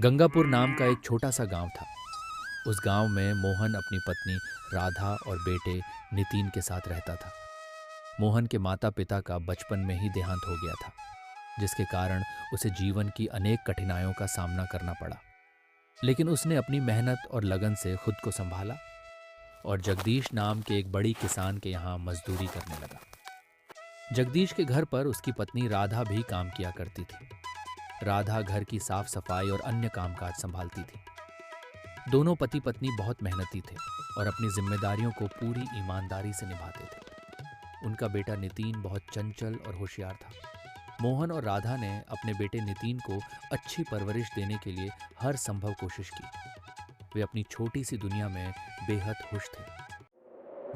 गंगापुर नाम का एक छोटा सा गांव था। उस गांव में मोहन अपनी पत्नी राधा और बेटे नितिन के साथ रहता था। मोहन के माता पिता का बचपन में ही देहांत हो गया था, जिसके कारण उसे जीवन की अनेक कठिनाइयों का सामना करना पड़ा। लेकिन उसने अपनी मेहनत और लगन से खुद को संभाला और जगदीश नाम के एक बड़ी किसान के यहाँ मजदूरी करने लगा। जगदीश के घर पर उसकी पत्नी राधा भी काम किया करती थी। राधा घर की साफ सफाई और अन्य कामकाज संभालती थी। दोनों पति पत्नी बहुत मेहनती थे और अपनी जिम्मेदारियों को पूरी ईमानदारी से निभाते थे। उनका बेटा नितिन बहुत चंचल और होशियार था। मोहन और राधा ने अपने बेटे नितिन को अच्छी परवरिश देने के लिए हर संभव कोशिश की। वे अपनी छोटी सी दुनिया में बेहद खुश थे।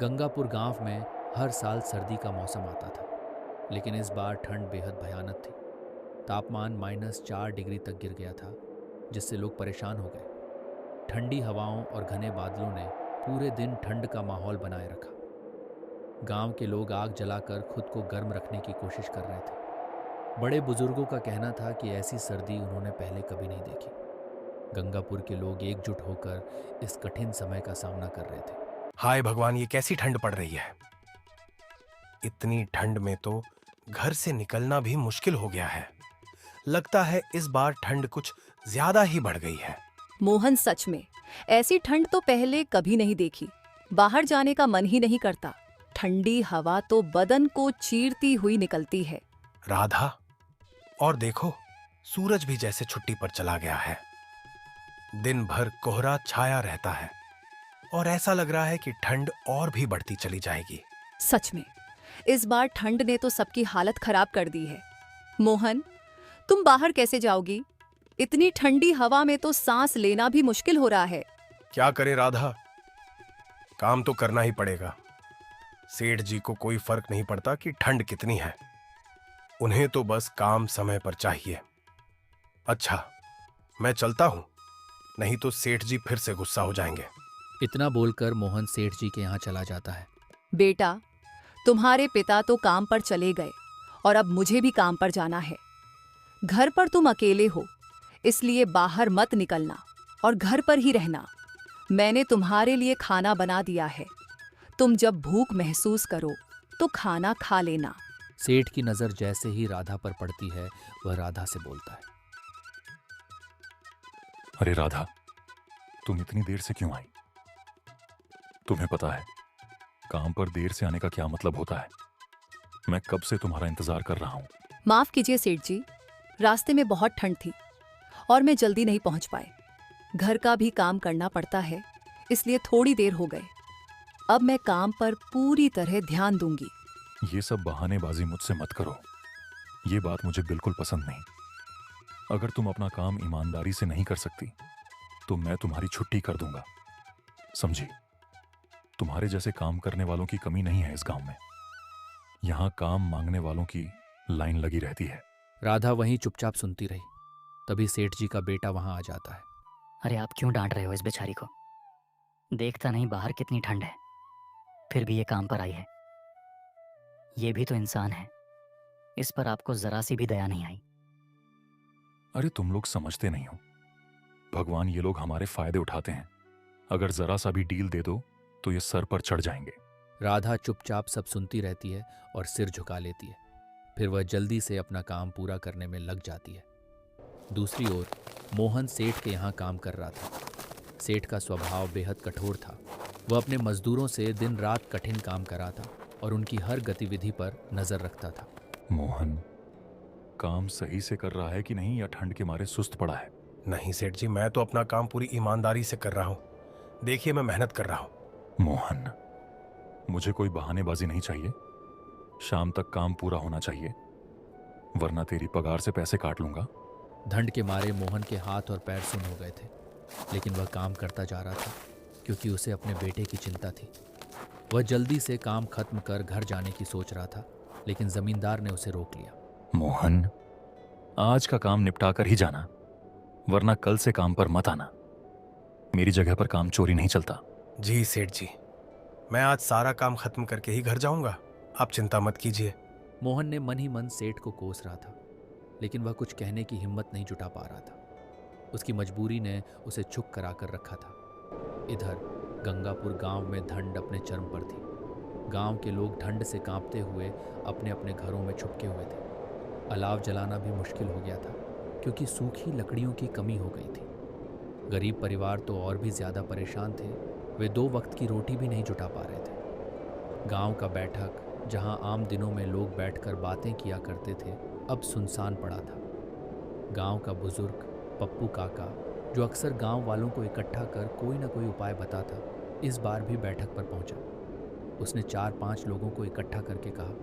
गंगापुर गांव में हर साल सर्दी का मौसम आता था, लेकिन इस बार ठंड बेहद भयानक थी। तापमान -4 डिग्री तक गिर गया था, जिससे लोग परेशान हो गए। ठंडी हवाओं और घने बादलों ने पूरे दिन ठंड का माहौल बनाए रखा। गांव के लोग आग जलाकर खुद को गर्म रखने की कोशिश कर रहे थे। बड़े बुजुर्गों का कहना था कि ऐसी सर्दी उन्होंने पहले कभी नहीं देखी। गंगापुर के लोग एकजुट होकर इस कठिन समय का सामना कर रहे थे। हाय भगवान, ये कैसी ठंड पड़ रही है। इतनी ठंड में तो घर से निकलना भी मुश्किल हो गया है। लगता है इस बार ठंड कुछ ज्यादा ही बढ़ गई है। मोहन, सच में ऐसी ठंड तो पहले कभी नहीं देखी। बाहर जाने का मन ही नहीं करता। ठंडी हवा तो बदन को चीरती हुई निकलती है। राधा, और देखो, सूरज भी जैसे छुट्टी पर चला गया है। दिन भर कोहरा छाया रहता है और ऐसा लग रहा है कि ठंड और भी बढ़ती चली जाएगी। सच में इस बार ठंड ने तो सबकी हालत खराब कर दी है। मोहन, तुम बाहर कैसे जाओगी? इतनी ठंडी हवा में तो सांस लेना भी मुश्किल हो रहा है। क्या करे राधा, काम तो करना ही पड़ेगा। सेठ जी को कोई फर्क नहीं पड़ता कि ठंड कितनी है। उन्हें तो बस काम समय पर चाहिए। अच्छा, मैं चलता हूं, नहीं तो सेठ जी फिर से गुस्सा हो जाएंगे। इतना बोलकर मोहन सेठ जी के यहाँ चला जाता है। बेटा, तुम्हारे पिता तो काम पर चले गए और अब मुझे भी काम पर जाना है। घर पर तुम अकेले हो, इसलिए बाहर मत निकलना और घर पर ही रहना। मैंने तुम्हारे लिए खाना बना दिया है। तुम जब भूख महसूस करो तो खाना खा लेना। सेठ की नजर जैसे ही राधा पर पड़ती है, वह राधा से बोलता है। अरे राधा, तुम इतनी देर से क्यों आई? तुम्हें पता है काम पर देर से आने का क्या मतलब होता है? मैं कब से तुम्हारा इंतजार कर रहा हूं। माफ कीजिए सेठ जी, रास्ते में बहुत ठंड थी और मैं जल्दी नहीं पहुंच पाए। घर का भी काम करना पड़ता है, इसलिए थोड़ी देर हो गए। अब मैं काम पर पूरी तरह ध्यान दूंगी। ये सब बहानेबाजी मुझसे मत करो। ये बात मुझे बिल्कुल पसंद नहीं। अगर तुम अपना काम ईमानदारी से नहीं कर सकती तो मैं तुम्हारी छुट्टी कर दूंगा, समझी? तुम्हारे जैसे काम करने वालों की कमी नहीं है इस गांव में। यहां काम मांगने वालों की लाइन लगी रहती है। राधा वहीं चुपचाप सुनती रही। तभी सेठ जी का बेटा वहां आ जाता है। अरे आप क्यों डांट रहे हो इस बेचारी को? देखता नहीं बाहर कितनी ठंड है, फिर भी ये काम पर आई है। ये भी तो इंसान है, इस पर आपको जरा सी भी दया नहीं आई। अरे तुम लोग समझते नहीं हो, भगवान ये लोग हमारे फायदे उठाते हैं। अगर जरा सा भी डील दे दो तो ये सर पर चढ़ जाएंगे। राधा चुपचाप सब सुनती रहती है और सिर झुका लेती है। फिर वह जल्दी से अपना काम पूरा करने में लग जाती है। दूसरी ओर मोहन सेठ के यहाँ काम कर रहा था। सेठ का स्वभाव बेहद कठोर था। वह अपने मजदूरों से दिन रात कठिन काम कराता और उनकी हर गतिविधि पर नजर रखता था। मोहन काम सही से कर रहा है कि नहीं, या ठंड के मारे सुस्त पड़ा है? नहीं सेठ जी, मैं तो अपना काम पूरी ईमानदारी से कर रहा हूं। देखिए, मैं मेहनत कर रहा हूं। मोहन, मुझे कोई बहानेबाजी नहीं चाहिए। शाम तक काम पूरा होना चाहिए, वरना तेरी पगार से पैसे काट लूंगा। ठंड के मारे मोहन के हाथ और पैर सुन्न हो गए थे, लेकिन वह काम करता जा रहा था क्योंकि उसे अपने बेटे की चिंता थी। वह जल्दी से काम खत्म कर घर जाने की सोच रहा था, लेकिन जमींदार ने उसे रोक लिया। मोहन, आज का काम निपटा कर ही जाना, वरना कल से काम पर मत आना। मेरी जगह पर काम चोरी नहीं चलता। जी सेठ जी, मैं आज सारा काम खत्म करके ही घर जाऊंगा, आप चिंता मत कीजिए। मोहन ने मन ही मन सेठ को कोस रहा था, लेकिन वह कुछ कहने की हिम्मत नहीं जुटा पा रहा था। उसकी मजबूरी ने उसे चुप कराकर रखा था। इधर गंगापुर गांव में ठंड अपने चरम पर थी। गांव के लोग ठंड से कांपते हुए अपने अपने घरों में छुपके हुए थे। अलाव जलाना भी मुश्किल हो गया था क्योंकि सूखी लकड़ियों की कमी हो गई थी। गरीब परिवार तो और भी ज़्यादा परेशान थे। वे 2 वक्त की रोटी भी नहीं जुटा पा रहे थे। गांव का बैठक, जहां आम दिनों में लोग बैठकर बातें किया करते थे, अब सुनसान पड़ा था। गांव का बुजुर्ग पप्पू काका, जो अक्सर गांव वालों को इकट्ठा कर कोई ना कोई उपाय बताता, इस बार भी बैठक पर पहुंचा। उसने 4-5 लोगों को इकट्ठा करके कहा,